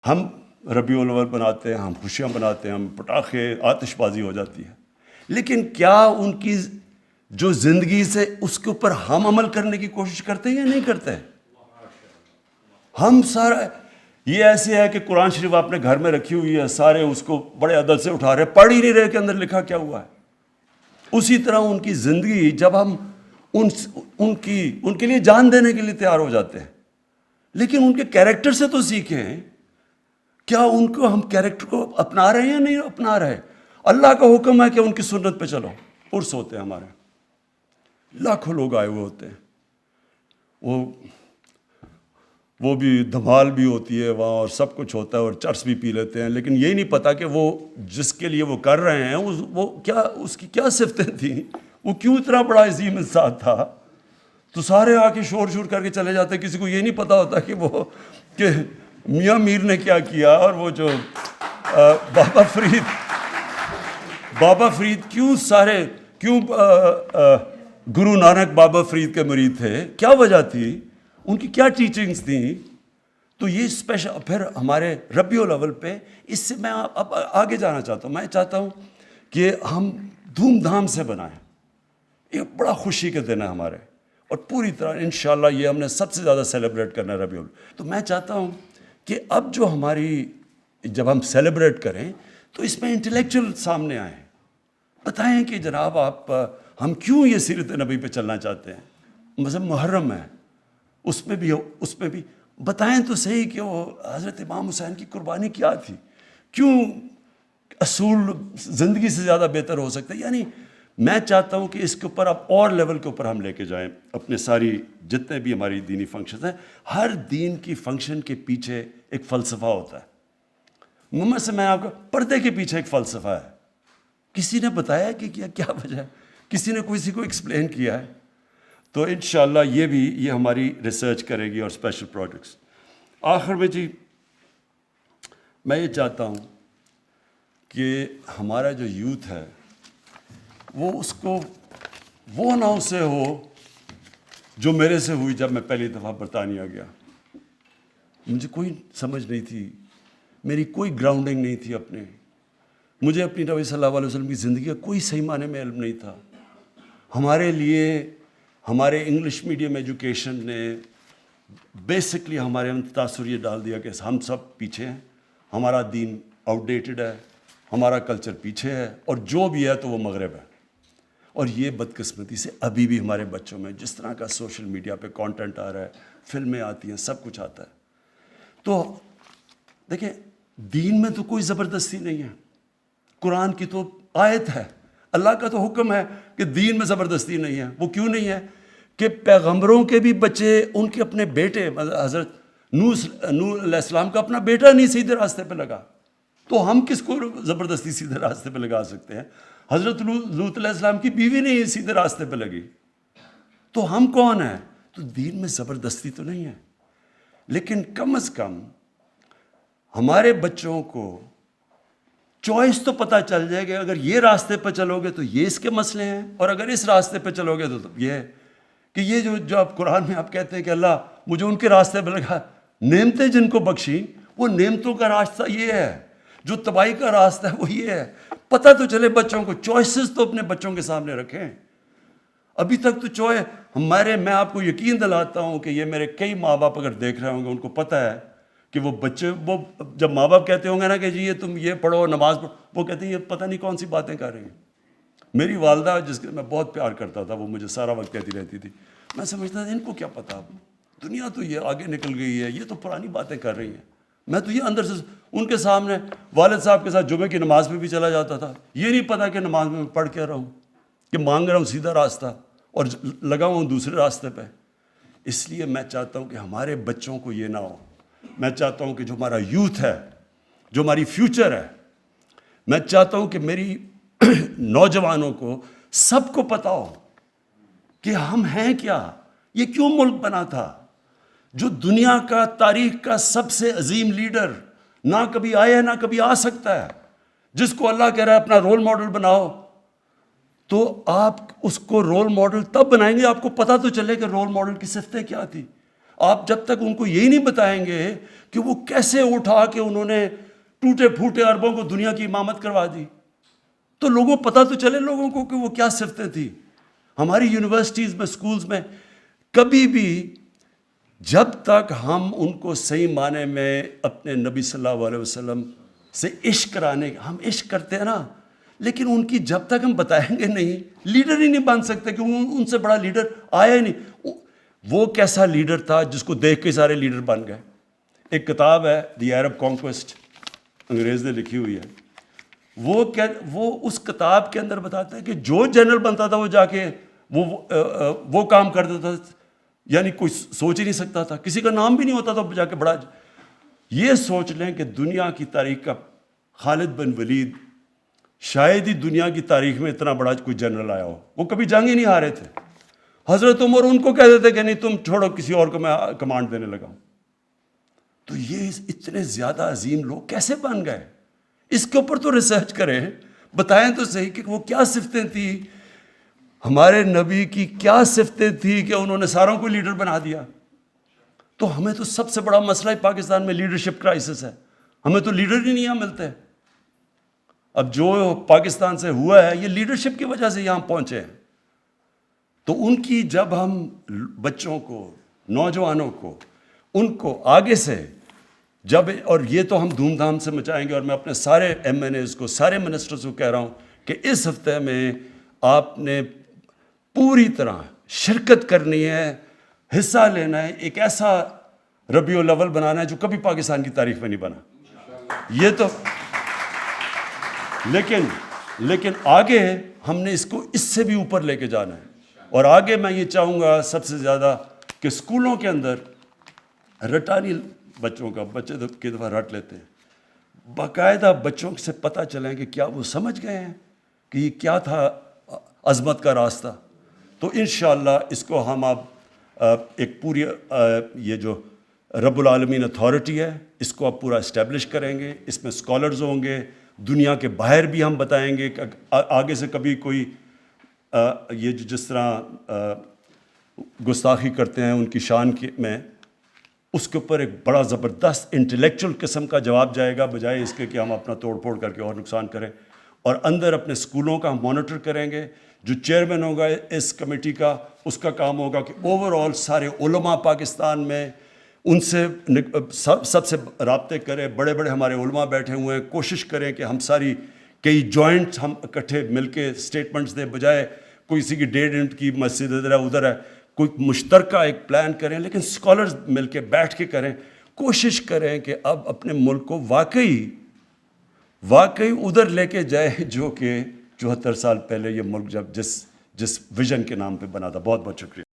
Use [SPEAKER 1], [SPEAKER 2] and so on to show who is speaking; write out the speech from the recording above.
[SPEAKER 1] ہم ربیع الاول بناتے ہیں، ہم خوشیاں مناتے ہیں، ہم پٹاخے آتش بازی ہو جاتی ہے، لیکن کیا ان کی جو زندگی سے اس کے اوپر ہم عمل کرنے کی کوشش کرتے ہیں یا نہیں کرتے؟ ہم سارا یہ ایسے ہے کہ قرآن شریف آپ نے گھر میں رکھی ہوئی ہے، سارے اس کو بڑے ادب سے اٹھا رہے، پڑھ ہی نہیں رہے کہ اندر لکھا کیا ہوا ہے۔ اسی طرح ان کی زندگی جب ہم ان کے لیے جان دینے کے لیے تیار ہو جاتے ہیں، لیکن ان کے کیریکٹر سے تو سیکھیں، کیا ان کو ہم کیریکٹر کو اپنا رہے ہیں یا نہیں اپنا رہے؟ اللہ کا حکم ہے کہ ان کی سنت پہ چلو۔ عرس ہوتے ہیں ہمارے، لاکھوں لوگ آئے ہوئے ہوتے ہیں، وہ بھی دھمال بھی ہوتی ہے وہاں اور سب کچھ ہوتا ہے اور چرس بھی پی لیتے ہیں، لیکن یہی نہیں پتا کہ وہ جس کے لیے وہ کر رہے ہیں وہ کیا، اس کی کیا صفتیں تھیں، وہ کیوں اتنا بڑا عظیم انسان تھا۔ تو سارے آ کے شور کر کے چلے جاتے ہیں، کسی کو یہ نہیں پتا ہوتا کہ میاں میر نے کیا کیا، اور وہ جو بابا فرید کیوں گرو نانک بابا فرید کے مرید تھے، کیا وجہ تھی، ان کی کیا ٹیچنگز تھیں۔ تو یہ اسپیشل پھر ہمارے ربیع الاول پہ، اس سے میں اب آگے جانا چاہتا ہوں۔ میں چاہتا ہوں کہ ہم دھوم دھام سے بنائیں، یہ بڑا خوشی کے دن ہے ہمارے، اور پوری طرح انشاءاللہ یہ ہم نے سب سے زیادہ سیلیبریٹ کرنا ہے ربیع الاول۔ تو میں چاہتا ہوں کہ اب جو جب ہم سیلیبریٹ کریں تو اس میں انٹلیکچوئل سامنے آئیں، بتائیں کہ جناب ہم کیوں یہ سیرت نبی پہ چلنا چاہتے ہیں۔ مثلا محرم ہے، اس میں بھی بتائیں تو صحیح کہ وہ حضرت امام حسین کی قربانی کیا تھی، کیوں اصول زندگی سے زیادہ بہتر ہو سکتا ہے۔ یعنی میں چاہتا ہوں کہ اس کے اوپر اب اور لیول کے اوپر ہم لے کے جائیں اپنے ساری جتنے بھی ہماری دینی فنکشنز ہیں۔ ہر دین کی فنکشن کے پیچھے ایک فلسفہ ہوتا ہے۔ محمد سے میں آپ کو پردے کے پیچھے ایک فلسفہ ہے، کسی نے بتایا کہ کیا وجہ ہے، کسی نے کسی کو ایکسپلین کیا ہے۔ تو انشاءاللہ یہ ہماری ریسرچ کرے گی اور اسپیشل پروجیکٹس۔ آخر میں جی میں یہ چاہتا ہوں کہ ہمارا جو یوتھ ہے وہ نہ اسے ہو جو میرے سے ہوئی جب میں پہلی دفعہ برطانیہ گیا۔ مجھے کوئی سمجھ نہیں تھی، میری کوئی گراؤنڈنگ نہیں تھی مجھے اپنی نبی صلی اللہ علیہ وسلم کی زندگی کا کوئی صحیح معنی میں علم نہیں تھا۔ ہمارے لیے ہمارے انگلش میڈیم ایجوکیشن نے بیسکلی ہمارے اندر تاثر یہ ڈال دیا کہ ہم سب پیچھے ہیں، ہمارا دین آؤٹ ڈیٹڈ ہے، ہمارا کلچر پیچھے ہے، اور جو بھی ہے تو وہ مغرب ہے۔ اور یہ بدقسمتی سے ابھی بھی ہمارے بچوں میں جس طرح کا سوشل میڈیا پہ کانٹینٹ آ رہا ہے، فلمیں آتی ہیں، سب کچھ آتا ہے۔ تو دیکھیں دین میں تو کوئی زبردستی نہیں ہے، قرآن کی تو آیت ہے، اللہ کا تو حکم ہے کہ دین میں زبردستی نہیں ہے۔ وہ کیوں نہیں ہے کہ پیغمبروں کے بھی بچے، ان کے اپنے بیٹے، حضرت نوح علیہ السلام کا اپنا بیٹا نہیں سیدھے راستے پہ لگا، تو ہم کس کو زبردستی سیدھے راستے پہ لگا سکتے ہیں؟ حضرت لوط علیہ السلام کی بیوی نہیں سیدھے راستے پہ لگی، تو ہم کون ہیں؟ تو دین میں زبردستی تو نہیں ہے، لیکن کم از کم ہمارے بچوں کو چوائس تو پتہ چل جائے گا، اگر یہ راستے پہ چلو گے تو یہ اس کے مسئلے ہیں، اور اگر اس راستے پہ چلو گے تو یہ ہے کہ یہ جو آپ قرآن میں آپ کہتے ہیں کہ اللہ مجھے ان کے راستے پہ لگا، نعمتیں جن کو بخشی، وہ نعمتوں کا راستہ یہ ہے، جو تباہی کا راستہ ہے وہ یہ ہے۔ پتہ تو چلے بچوں کو، چوائسز تو اپنے بچوں کے سامنے رکھیں۔ ابھی تک تو میں آپ کو یقین دلاتا ہوں کہ یہ میرے کئی ماں باپ اگر دیکھ رہے ہوں گے، ان کو پتہ ہے کہ وہ بچے، وہ جب ماں باپ کہتے ہوں گے نا کہ جی یہ تم یہ پڑھو، نماز پڑھو، وہ کہتے ہیں یہ پتہ نہیں کون سی باتیں کر رہی ہیں۔ میری والدہ جس کے میں بہت پیار کرتا تھا، وہ مجھے سارا وقت کہتی رہتی تھی، میں سمجھتا تھا ان کو کیا پتہ، دنیا تو یہ آگے نکل گئی ہے، یہ تو پرانی باتیں کر رہی ہیں۔ میں تو یہ اندر سے ان کے سامنے والد صاحب کے ساتھ جمعے کی نماز میں بھی چلا جاتا تھا، یہ نہیں پتا کہ نماز میں پڑھ کیا رہا ہوں، کہ مانگ رہا ہوں سیدھا راستہ اور لگا ہوں دوسرے راستے پہ۔ اس لیے میں چاہتا ہوں کہ ہمارے بچوں کو یہ نہ ہو۔ میں چاہتا ہوں کہ جو ہمارا یوتھ ہے، جو ہماری فیوچر ہے، میں چاہتا ہوں کہ میری نوجوانوں کو سب کو پتہ ہو کہ ہم ہیں کیا، یہ کیوں ملک بنا تھا، جو دنیا کا تاریخ کا سب سے عظیم لیڈر نہ کبھی آیا ہے نہ کبھی آ سکتا ہے، جس کو اللہ کہہ رہا ہے اپنا رول ماڈل بناؤ، تو آپ اس کو رول ماڈل تب بنائیں گے آپ کو پتہ تو چلے کہ رول ماڈل کی صفتیں کیا تھی۔ آپ جب تک ان کو یہی نہیں بتائیں گے کہ وہ کیسے اٹھا کے انہوں نے ٹوٹے پھوٹے عربوں کو دنیا کی امامت کروا دی، تو لوگوں پتہ تو چلے لوگوں کو کہ وہ کیا صفتیں تھیں. ہماری یونیورسٹیز میں، سکولز میں کبھی بھی جب تک ہم ان کو صحیح معنی میں اپنے نبی صلی اللہ علیہ وسلم سے عشق کرانے، ہم عشق کرتے ہیں نا، لیکن ان کی جب تک ہم بتائیں گے نہیں، لیڈر ہی نہیں بن سکتے، کہ ان سے بڑا لیڈر آیا ہی نہیں. وہ کیسا لیڈر تھا جس کو دیکھ کے سارے لیڈر بن گئے. ایک کتاب ہے دی عرب کانکویسٹ، انگریز نے لکھی ہوئی ہے. وہ اس کتاب کے اندر بتاتا ہے کہ جو جنرل بنتا تھا وہ جا کے وہ کام کر دیتا تھا، یعنی کوئی سوچ ہی نہیں سکتا تھا، کسی کا نام بھی نہیں ہوتا تھا جا کے بڑا. یہ سوچ لیں کہ دنیا کی تاریخ کا خالد بن ولید شاید ہی دنیا کی تاریخ میں اتنا بڑا کوئی جنرل آیا ہو. وہ کبھی جنگ ہی نہیں ہارے تھے. حضرت عمر ان کو کہہ دیتے کہ نہیں تم چھوڑو، کسی اور کو میں کمانڈ دینے لگا ہوں. تو یہ اتنے زیادہ عظیم لوگ کیسے بن گئے؟ اس کے اوپر تو ریسرچ کریں، بتائیں تو صحیح کہ وہ کیا صفتیں تھیں، ہمارے نبی کی کیا صفتیں تھیں کہ انہوں نے ساروں کو لیڈر بنا دیا. تو ہمیں تو سب سے بڑا مسئلہ پاکستان میں لیڈرشپ کرائسس ہے. ہمیں تو لیڈر ہی نہیں یہاں ملتے. اب جو پاکستان سے ہوا ہے یہ لیڈرشپ کی وجہ سے یہاں پہنچے ہیں. تو ان کی جب ہم بچوں کو، نوجوانوں کو، ان کو آگے سے جب، اور یہ تو ہم دھوم دھام سے مچائیں گے، اور میں اپنے سارے ایم این ایز کو، سارے منسٹرز کو کہہ رہا ہوں کہ اس ہفتے میں آپ نے پوری طرح شرکت کرنی ہے، حصہ لینا ہے. ایک ایسا ربیع الاول بنانا ہے جو کبھی پاکستان کی تاریخ میں نہیں بنا. یہ تو لیکن آگے ہم نے اس کو اس سے بھی اوپر لے کے جانا ہے. اور آگے میں یہ چاہوں گا سب سے زیادہ کہ اسکولوں کے اندر رٹانی بچوں کا، بچے کی دفعہ رٹ لیتے ہیں، باقاعدہ بچوں سے پتہ چلیں کہ کیا وہ سمجھ گئے ہیں کہ یہ کیا تھا عظمت کا راستہ. تو انشاءاللہ اس کو ہم اب ایک پوری یہ جو رب العالمین اتھارٹی ہے اس کو اب پورا اسٹیبلش کریں گے. اس میں اسکالرز ہوں گے، دنیا کے باہر بھی ہم بتائیں گے کہ آگے سے کبھی کوئی یہ جس طرح گستاخی کرتے ہیں ان کی شان میں، اس کے اوپر ایک بڑا زبردست انٹلیکچوئل قسم کا جواب جائے گا، بجائے اس کے کہ ہم اپنا توڑ پھوڑ کر کے اور نقصان کریں. اور اندر اپنے اسکولوں کا ہم مانیٹر کریں گے. جو چیئرمین ہوگا اس کمیٹی کا، اس کا کام ہوگا کہ اوور آل سارے علماء پاکستان میں ان سے سب سے رابطے کریں. بڑے بڑے ہمارے علماء بیٹھے ہوئے ہیں، کوشش کریں کہ ہم ساری کئی جوائنٹ ہم اکٹھے مل کے اسٹیٹمنٹس دیں، بجائے کوئی کسی کی 1.5 انچ کی مسجد ادھر ہے ادھر ہے. کوئی مشترکہ ایک پلان کریں، لیکن اسکالرز مل کے بیٹھ کے کریں. کوشش کریں کہ اب اپنے ملک کو واقعی ادھر لے کے جائے جو کہ 74 سال پہلے یہ ملک جب جس ویژن کے نام پہ بنا تھا. بہت بہت شکریہ.